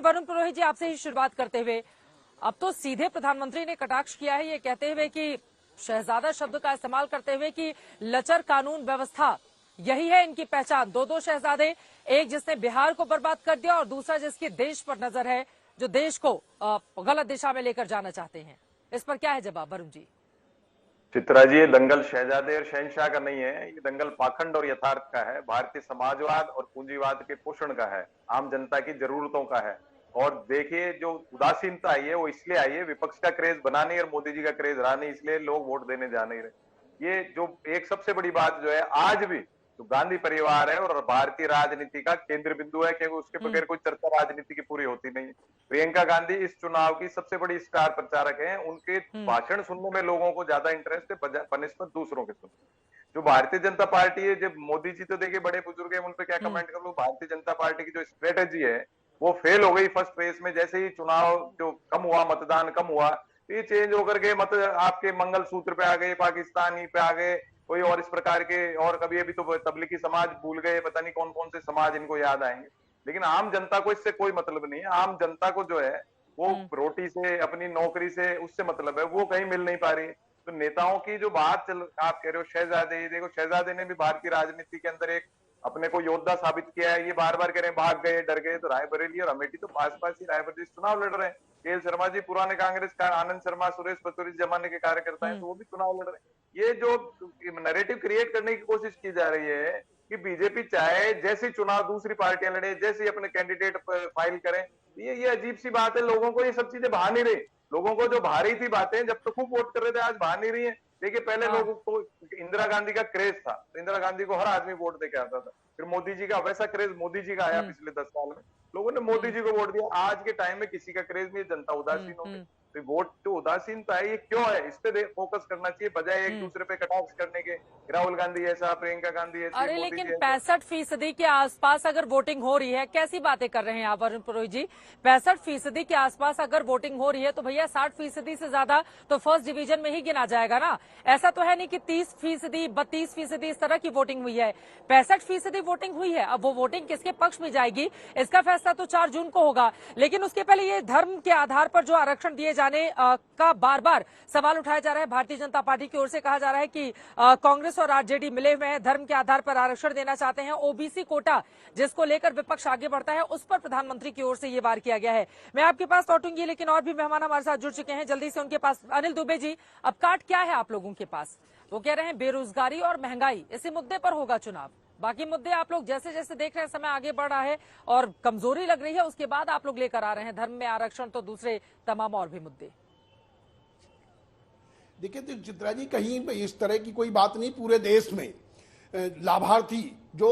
वरुण पुरोहित जी, आपसे ही शुरुआत करते हुए, अब तो सीधे प्रधानमंत्री ने कटाक्ष किया है ये कहते हुए कि शहजादा शब्द का इस्तेमाल करते हुए कि लचर कानून व्यवस्था यही है इनकी पहचान। दो शहजादे, एक जिसने बिहार को बर्बाद कर दिया और दूसरा जिसकी देश पर नजर है, जो देश को गलत दिशा में लेकर जाना चाहते हैं। इस पर क्या है जवाब वरुण जी? चित्रा जी, ये दंगल शहजादे और शहंशाह का नहीं है, ये दंगल पाखंड और यथार्थ का है, भारतीय समाजवाद और पूंजीवाद के पोषण का है, आम जनता की जरूरतों का है। और देखिए, जो उदासीनता आई है वो इसलिए आई है, विपक्ष का क्रेज बना नहीं और मोदी जी का क्रेज रहा नहीं, इसलिए लोग वोट देने जा नहीं रहे। ये जो एक सबसे बड़ी बात जो है, आज भी जो गांधी परिवार है और भारतीय राजनीति का केंद्र बिंदु है, क्योंकि उसके बगैर कोई चर्चा राजनीति की पूरी होती नहीं। प्रियंका गांधी इस चुनाव की सबसे बड़ी स्टार प्रचारक हैं। उनके भाषण सुनने में लोगों को ज्यादा इंटरेस्ट है बनिस्बत दूसरों के सुनने। जो भारतीय जनता पार्टी है, जब मोदी जी तो देखिए बड़े बुजुर्ग है, उन पे क्या कमेंट कर लो, भारतीय जनता पार्टी की जो स्ट्रेटेजी है वो फेल हो गई फर्स्ट फेज में। जैसे ही चुनाव जो कम हुआ, मतदान कम हुआ, तो ये चेंज होकर के मत आपके मंगलसूत्र पे आ गए, पाकिस्तानी पे आ गए, कोई और इस प्रकार के, और कभी अभी तो तबलीगी समाज भूल गए, पता नहीं कौन कौन से समाज इनको याद आएंगे। लेकिन आम जनता को इससे कोई मतलब नहीं है। आम जनता को जो है वो रोटी से, अपनी नौकरी से, उससे मतलब है, वो कहीं मिल नहीं पा रही। तो नेताओं की जो बात आप कह रहे हो, शहजादे, देखो शहजादे ने भी भारतीय राजनीति के अंदर एक अपने को योद्धा साबित किया है। ये बार बार कह रहे हैं भाग गए, डर गए, तो रायबरेली और अमेठी तो पास पास ही, रायबरेली चुनाव लड़ रहे हैं। के शर्मा जी पुराने कांग्रेस का, आनंद शर्मा, सुरेश पचौरी जमाने के कार्यकर्ता हैं, तो वो भी चुनाव लड़ रहे हैं। ये जो नैरेटिव क्रिएट करने की कोशिश की जा रही है कि बीजेपी चाहे जैसे चुनाव दूसरी पार्टियां लड़े, जैसे अपने कैंडिडेट फाइल करें, ये अजीब सी बात है। लोगों को ये सब चीजें भा नहीं रही। लोगों को जो भा रही थी बातें, जब तो खूब वोट कर रहे थे, आज भा नहीं रही है। देखिए, पहले लोगों को इंदिरा गांधी का क्रेज था, तो इंदिरा गांधी को हर आदमी वोट दे के आता था। फिर मोदी जी का वैसा क्रेज मोदी जी का आया पिछले 10 साल में, लोगों ने मोदी जी को वोट दिया। आज के टाइम में किसी का क्रेज नहीं, जनता उदासीन हो गई। तो वोट जो उदासीनता है, ये क्यों है? इस पे फोकस करना चाहिए, बजाय एक दूसरे पे कटाक्ष करने के। राहुल गांधी ऐसा, प्रियंका गांधी ऐसी, अरे लेकिन 65% के आसपास अगर वोटिंग हो रही है, कैसी बातें कर रहे हैं आप वरुण पुरोहित जी? 65% के आसपास अगर वोटिंग हो रही है तो भैया 60% से ज्यादा तो फर्स्ट डिवीजन में ही गिना जाएगा ना। ऐसा तो है नहीं कि 30%, 32% इस तरह की वोटिंग हुई है। 65% वोटिंग हुई है। अब वो वोटिंग किसके पक्ष में जाएगी, इसका फैसला तो 4 जून को होगा। लेकिन उसके पहले ये धर्म के आधार पर जो आरक्षण दिए जाने का बार बार सवाल उठाया जा रहा है भारतीय जनता पार्टी की ओर से। कहा जा रहा है कि कांग्रेस और आरजेडी मिले हुए हैं, धर्म के आधार पर आरक्षण देना चाहते हैं। ओबीसी कोटा जिसको लेकर विपक्ष आगे बढ़ता है, उस पर प्रधानमंत्री की ओर से ये वार किया गया है। मैं आपके पास लौटूंगी, लेकिन और भी मेहमान हमारे साथ जुड़ चुके हैं, जल्दी से उनके पास। अनिल दुबे जी, अब काट क्या है आप लोगों के पास? वो कह रहे हैं बेरोजगारी और महंगाई, इसी मुद्दे पर होगा चुनाव। बाकी मुद्दे आप लोग जैसे जैसे देख रहे हैं, समय आगे बढ़ रहा है और कमजोरी लग रही है, उसके बाद आप लोग लेकर आ रहे हैं धर्म में आरक्षण, तो दूसरे तमाम और भी मुद्दे। देखिए तो चित्रा जी, कहीं इस तरह की कोई बात नहीं। पूरे देश में लाभार्थी जो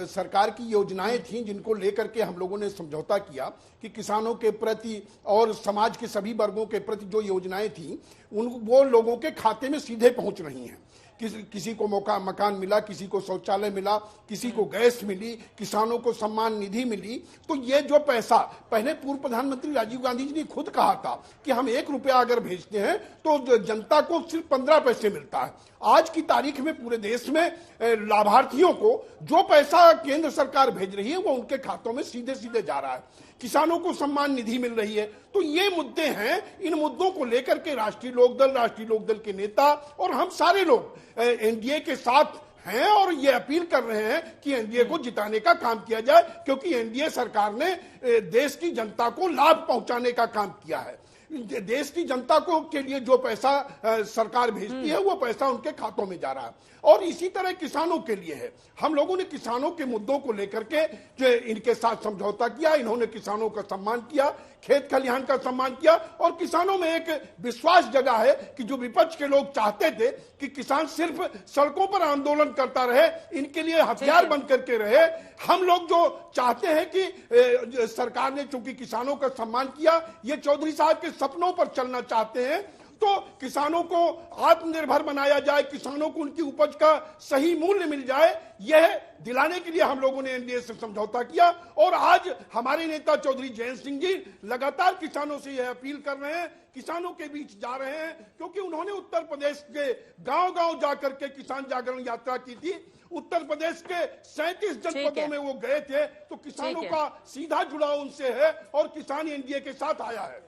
सरकार की योजनाएं थी, जिनको लेकर के हम लोगों ने समझौता किया कि किसानों के प्रति और समाज के सभी वर्गों के प्रति जो योजनाएं थी, वो लोगों के खाते में सीधे पहुंच रही हैं। किसी को मकान मिला, किसी को शौचालय मिला, किसी को गैस मिली, किसानों को सम्मान निधि मिली। तो ये जो पैसा, पहले पूर्व प्रधानमंत्री राजीव गांधी जी ने खुद कहा था कि हम 1 रुपया अगर भेजते हैं तो जनता को सिर्फ 15 पैसे मिलता है। आज की तारीख में पूरे देश में लाभार्थियों को जो पैसा केंद्र सरकार भेज रही है वो उनके खातों में सीधे सीधे जा रहा है। किसानों को सम्मान निधि मिल रही है। तो ये मुद्दे हैं। इन मुद्दों को लेकर के राष्ट्रीय लोकदल के नेता और हम सारे लोग एनडीए के साथ हैं और ये अपील कर रहे हैं कि एनडीए को जिताने का काम किया जाए, क्योंकि एनडीए सरकार ने देश की जनता को लाभ पहुंचाने का काम किया है। देश की जनता को के लिए जो पैसा सरकार भेजती है वो पैसा उनके खातों में जा रहा है। और इसी तरह किसानों के लिए है। हम लोगों ने किसानों के मुद्दों को लेकर के जो इनके साथ समझौता किया, इन्होंने किसानों का सम्मान किया, खेत खलिहान का सम्मान किया, और किसानों में एक विश्वास जगा है कि जो विपक्ष के लोग चाहते थे कि किसान सिर्फ सड़कों पर आंदोलन करता रहे, इनके लिए हथियार बन करके रहे, हम लोग जो चाहते हैं कि सरकार ने चूंकि किसानों का सम्मान किया, ये चौधरी साहब के सपनों पर चलना चाहते हैं। तो किसानों को आत्मनिर्भर बनाया जाए, किसानों को उनकी उपज का सही मूल्य मिल जाए, यह दिलाने के लिए हम लोगों ने एनडीए से समझौता किया। और आज हमारे नेता चौधरी जयंत सिंह जी लगातार किसानों से यह अपील कर रहे हैं, किसानों के बीच जा रहे हैं, क्योंकि उन्होंने उत्तर प्रदेश के गांव-गांव जाकर के किसान जागरण यात्रा की थी उत्तर प्रदेश के 37 ठीक जनपदों है। में वो गए थे, तो किसानों ठीक है। का सीधा जुड़ाव उनसे है और किसान एनडीए के साथ आया है।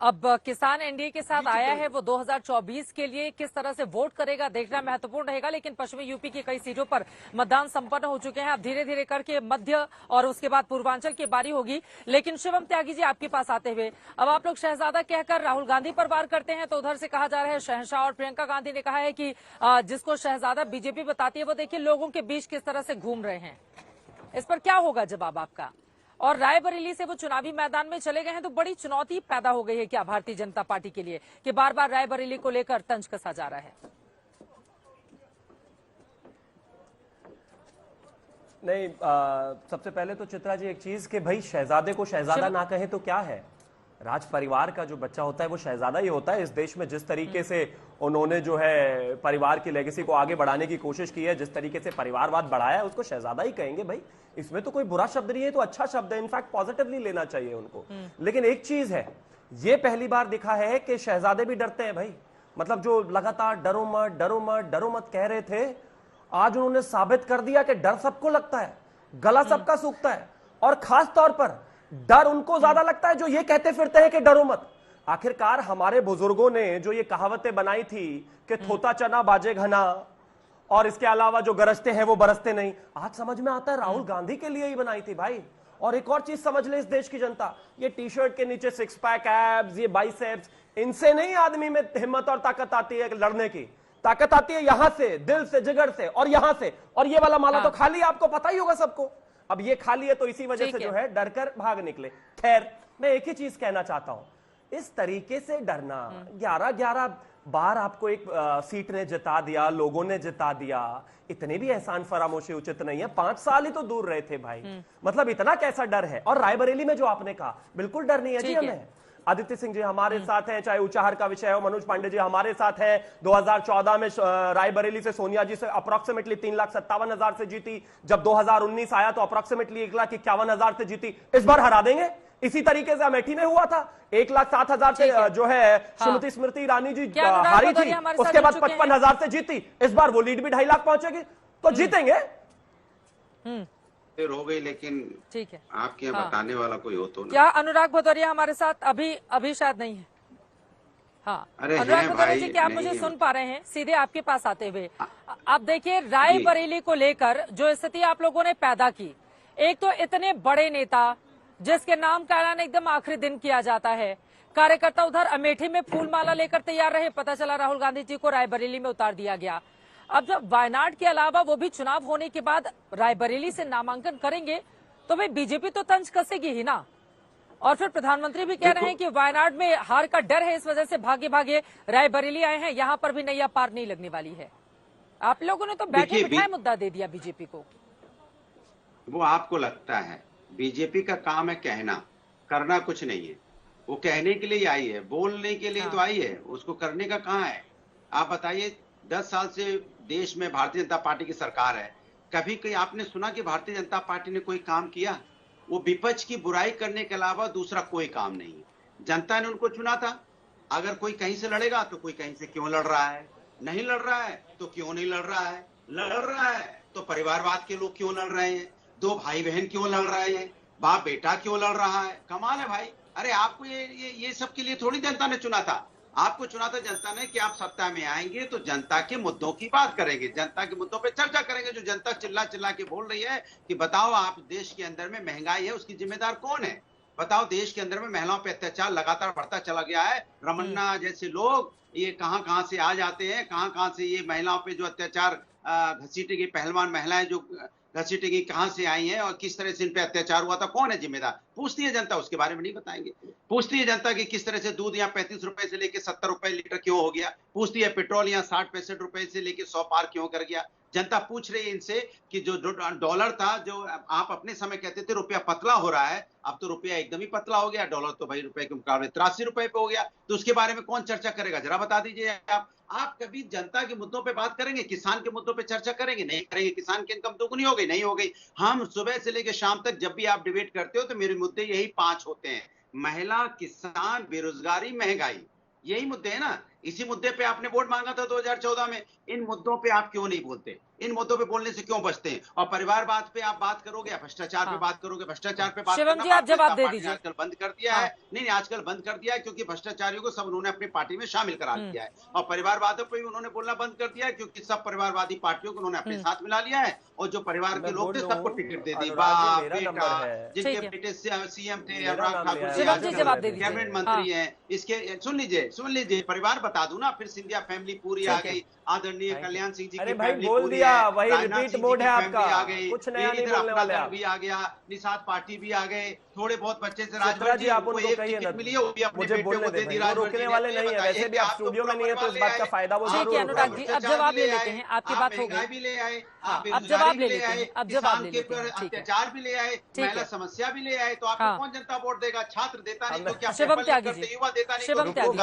अब किसान एनडीए के साथ आया है, वो 2024 के लिए किस तरह से वोट करेगा देखना महत्वपूर्ण रहेगा। लेकिन पश्चिमी यूपी की कई सीटों पर मतदान संपन्न हो चुके हैं। अब धीरे धीरे करके मध्य और उसके बाद पूर्वांचल की बारी होगी। लेकिन शिवम त्यागी जी, आपके पास आते हुए, अब आप लोग शहजादा कहकर राहुल गांधी पर वार करते हैं, तो उधर से कहा जा रहा है शहंशाह, और प्रियंका गांधी ने कहा है कि जिसको शहजादा बीजेपी बताती है, वो देखिए लोगों के बीच किस तरह से घूम रहे हैं। इस पर क्या होगा जवाब आपका? और रायबरेली से वो चुनावी मैदान में चले गए हैं, तो बड़ी चुनौती पैदा हो गई है क्या भारतीय जनता पार्टी के लिए कि बार बार रायबरेली को लेकर तंज कसा जा रहा है? नहीं, सबसे पहले तो चित्रा जी एक चीज कि भाई शहजादे को शहजादा ना कहें तो क्या है। राज परिवार का जो बच्चा होता है वो शहजादा ही होता है। इस देश में जिस तरीके से उन्होंने जो है परिवार की लेगेसी को आगे बढ़ाने की कोशिश की है, जिस तरीके से परिवारवाद बढ़ाया है, उसको शहजादा ही कहेंगे भाई। इसमें तो कोई बुरा शब्द नहीं है, तो अच्छा शब्द है, इनफैक्ट पॉजिटिवली लेना चाहिए उनको। लेकिन एक चीज है, ये पहली बार दिखा है कि शहजादे भी डरते हैं भाई। मतलब जो लगातार डरो मत डरो मत डरो मत कह रहे थे, आज उन्होंने साबित कर दिया कि डर सबको लगता है, गला सबका सूखता है, और खास तौर पर डर उनको ज्यादा लगता है जो ये कहते फिरते हैं कि डरो मत। आखिरकार हमारे बुजुर्गों ने जो ये कहावतें बनाई थी कि थोता चना बाजे घना, और इसके अलावा जो गरजते हैं वो बरसते नहीं, आज समझ में आता है राहुल गांधी के लिए ही बनाई थी भाई। और एक और चीज समझ ले इस देश की जनता, ये टी शर्ट के नीचे सिक्स पैक एब्स, ये बाइसेप्स, इनसे नहीं आदमी में हिम्मत और ताकत आती है लड़ने की। ताकत आती है यहां से, दिल से, जिगर से, और यहां से। और ये वाला माला तो खाली, आपको पता ही होगा सबको। अब ये खाली है तो इसी वजह से जो है डर कर भाग निकले। खैर, मैं एक ही चीज कहना चाहता हूं, इस तरीके से डरना, 11-11 बार आपको एक सीट ने जिता दिया, लोगों ने जिता दिया, इतने भी एहसान फरामोशी उचित नहीं है। 5 साल ही तो दूर रहे थे भाई, मतलब इतना कैसा डर है। और रायबरेली में जो आपने कहा, बिल्कुल डर नहीं है जी हमें। आदित्य सिंह जी हमारे साथ हैं, चाहे ऊंचाहार का विषय हो, मनोज पांडे जी हमारे साथ हैं। 2014 में रायबरेली से सोनिया जी से अप्रोक्सीमेटली 3,57,000 से जीती। जब 2019 आया तो अप्रोक्सीमेटली 1,51,000 से जीती। इस बार हरा देंगे। इसी तरीके से अमेठी में हुआ था, 1,07,000 से जो है श्रीमती स्मृति ईरानी जी हारी थी, उसके बाद 55,000 से जीती। इस बार वो लीड भी 2.5 लाख पहुंचेगी, तो जीतेंगे। हो गई, लेकिन ठीक है, आपके यहाँ बताने वाला कोई हो तो ना। क्या अनुराग भदौरिया हमारे साथ अभी शायद नहीं है? हाँ, अनुराग भदौरिया जी, क्या आप मुझे सुन पा रहे हैं? सीधे आपके पास आते हुए, आप देखिए रायबरेली को लेकर जो स्थिति आप लोगों ने पैदा की, एक तो इतने बड़े नेता जिसके नाम का ऐलान एकदम आखिरी दिन किया जाता है, कार्यकर्ता उधर अमेठी में फूलमाला लेकर तैयार रहे, पता चला राहुल गांधी जी को रायबरेली में उतार दिया गया। अब जब वायनाड के अलावा वो भी चुनाव होने के बाद रायबरेली से नामांकन करेंगे, तो भाई बीजेपी तो तंज कसेगी ही ना। और फिर प्रधानमंत्री भी कह रहे हैं कि वायनाड में हार का डर है, इस वजह से भागे भागे रायबरेली आए हैं, यहाँ पर भी नैया पार नहीं लगने वाली है। आप लोगों ने तो बैठे बिठाए मुद्दा दे दिया बीजेपी को। वो आपको लगता है बीजेपी का काम है कहना, करना कुछ नहीं है। वो कहने के लिए आई है, बोलने के लिए तो आई है, उसको करने का कहाँ है? आप बताइए, 10 साल से देश में भारतीय जनता पार्टी की सरकार है, कभी कहीं आपने सुना कि भारतीय जनता पार्टी ने कोई काम किया? वो विपक्ष की बुराई करने के अलावा दूसरा कोई काम नहीं है। जनता ने उनको चुना था। अगर कोई कहीं से लड़ेगा तो कोई कहीं से क्यों लड़ रहा है, नहीं लड़ रहा है तो क्यों नहीं लड़ रहा है, लड़ रहा है तो परिवारवाद के लोग क्यों लड़ रहे हैं, 2 भाई बहन क्यों लड़ रहे हैं, बाप बेटा क्यों लड़ रहा है। कमाल है भाई। अरे आपको ये सब के लिए थोड़ी जनता ने चुना था। आपको चुना था जनता ने कि आप सत्ता में आएंगे तो जनता के मुद्दों की बात करेंगे, जनता के मुद्दों पे चर्चा करेंगे। जो जनता चिल्ला चिल्ला के बोल रही है कि बताओ आप, देश के अंदर में महंगाई है, उसकी जिम्मेदार कौन है? बताओ, देश के अंदर में महिलाओं पे अत्याचार लगातार बढ़ता चला गया है। रमन्ना जैसे लोग ये कहां से आ जाते हैं, कहां से ये महिलाओं पे जो अत्याचार घसीटेगी, पहलवान महिलाएं जो घसीटेगी, कहां से आई हैं और किस तरह से इन पे अत्याचार हुआ था, कौन है जिम्मेदार? पूछती है जनता, उसके बारे में नहीं बताएंगे। पूछती है जनता कि किस तरह से दूध यहाँ 35 रुपए से लेकर 70 रुपए लीटर क्यों हो गया। पूछती है पेट्रोल यहाँ 60-65 रुपए से लेकर 100 पार क्यों कर गया। जनता पूछ रही है इनसे कि जो डॉलर था, जो आप अपने समय कहते थे रुपया पतला हो रहा है, अब तो रुपया एकदम ही पतला हो गया। डॉलर तो भाई रुपए के मुकाबले 83 रुपए पे हो गया। तो उसके बारे में कौन चर्चा करेगा? जरा बता दीजिए आप कभी जनता के मुद्दों पे बात करेंगे? किसान के मुद्दों पे चर्चा करेंगे? नहीं करेंगे। किसान की इनकम दोगुनी हो गई? नहीं हो गई। हम सुबह से लेकर शाम तक जब भी आप डिबेट करते हो तो मेरे मुद्दे यही 5 होते हैं: महिला, किसान, बेरोजगारी, महंगाई। यही मुद्दे हैं ना। इसी मुद्दे पे आपने वोट मांगा था 2014 में। इन मुद्दों पे आप क्यों नहीं बोलते? इन मुद्दों पे बोलने से क्यों बचते हैं? और परिवारवाद पे आप बात करोगे या भ्रष्टाचार पे बात करोगे? भ्रष्टाचार पे बात शिवम जी, आप जवाब दे दीजिए। आजकल बंद कर दिया है। नहीं, आजकल बंद कर दिया है क्योंकि भ्रष्टाचारियों को सब उन्होंने अपनी पार्टी में शामिल करा दिया है। और परिवारवादों पे भी उन्होंने बोलना बंद कर दिया है क्योंकि सब परिवारवादी पार्टियों को उन्होंने अपने साथ मिला लिया है। और जो परिवार के लोग थे सबको टिकट दे दी। बाप बेटा, जिनके बेटे सीएम थे अनुराग ठाकुर जी, कैबिनेट मंत्री है। इसके सुन लीजिए परिवार बता दूं ना, फिर सिंधिया फैमिली पूरी आ गई, आदरणीय कल्याण सिंह जी की फैमिली पूरी है, राजनाथ सिंह जी की फैमिली आ गई, कुछ नया नहीं बोलने वाले आप। भी आ गया, निषाद पार्टी भी आ गए, थोड़े बहुत बच्चे से चित्रा जी आप उनको कहिए ना, मिली है, वो भी अपने मुझे बेटे बोलने को दे दी। दें, रोकने वाले नहीं है। वैसे भी आप स्टूडियो में नहीं है तो इस बात का फायदा वो ठीक है अनुराग जी, अब जवाब ले लेते हैं। आपकी बात हो गई, भी ले आए, अब जवाब ले लेते हैं। अब जवाब ले लेते हैं, ठीक है। अत्याचार भी ले आए, महिला समस्या भी ले आए, तो आपको कौन जनता वोट देगा? छात्र देता नहीं तो क्या? शिवम त्यागी जी, युवा देता नहीं शिवम त्यागी जी,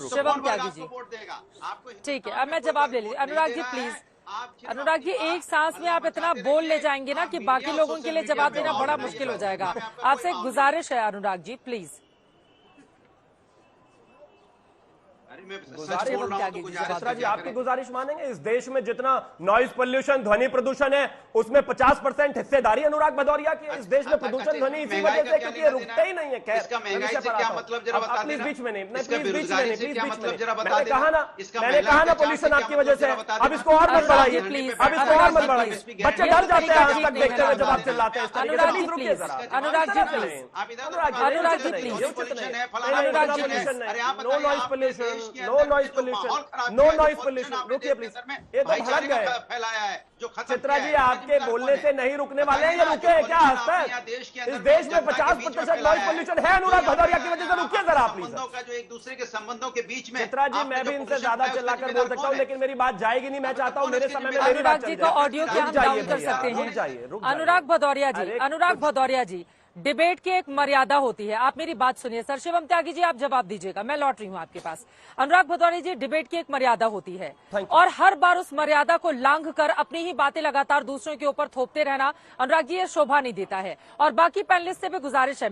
शिवम त्यागी जी, वोट देगा आपको? ठीक है। अब मैं जवाब ले लीजिए अनुराग जी प्लीज। अनुराग जी, एक सांस में आप इतना बोल ले जाएंगे ना कि बाकी लोगों के लिए जवाब देना बड़ा मुश्किल हो जाएगा। आपसे एक गुजारिश है अनुराग जी प्लीज। चित्रा जी आपकी गुजारिश मानेंगे? इस देश में जितना नॉइज पोल्यूशन, ध्वनि प्रदूषण है, उसमें 50% हिस्सेदारी अनुराग भदौरिया की। इस देश में प्रदूषण ध्वनि इसी वजह से क्योंकि ये रुकते ही नहीं है। खैर, प्लीज बीच में नहीं, मैंने कहा ना पोल्यूशन आपकी वजह से। अब इसको और मत बढ़ाइए, अब इसको और मत बढ़ाइए। बच्चे डर जाते हैं आज तक देखते हुए जब आप चिल्लाते हैं। Anurag ji please, Anurag ji please, Anurag ji please, no noise pollution, no noise pollution, no noise pollution. रुकिए प्लीज, ये तो भड़क गए। फैलाया है जो चित्रा जी आपके बोलने से नहीं रुकने वाले हैं, ये रुके हैं क्या आज तक? इस देश में 50% नॉइज पोल्यूशन है अनुराग भदौरिया की वजह से। रुकिए जरा प्लीज। का जो एक दूसरे के संबंधों के बीच में। चित्रा जी मैं भी इनसे ज्यादा चिल्लाकर बोल सकता हूँ लेकिन मेरी बात जाएगी नहीं। मैं चाहता हूँ मेरे समय में मेरी बात अनुराग जी को ऑडियो के हम डाउन कर सकते हैं। अनुराग भदौरिया जी, अनुराग भदौरिया जी, डिबेट की एक मर्यादा होती है। आप मेरी बात सुनिए सर। शिवम त्यागी जी आप जवाब दीजिएगा, मैं लौट रही हूँ आपके पास। अनुराग भदौरिया जी, डिबेट की एक मर्यादा होती है और हर बार उस मर्यादा को लांघ कर अपनी ही बातें लगातार दूसरों के ऊपर थोपते रहना अनुराग जी ये शोभा नहीं देता है। और बाकी पैनलिस्ट से भी गुजारिश है।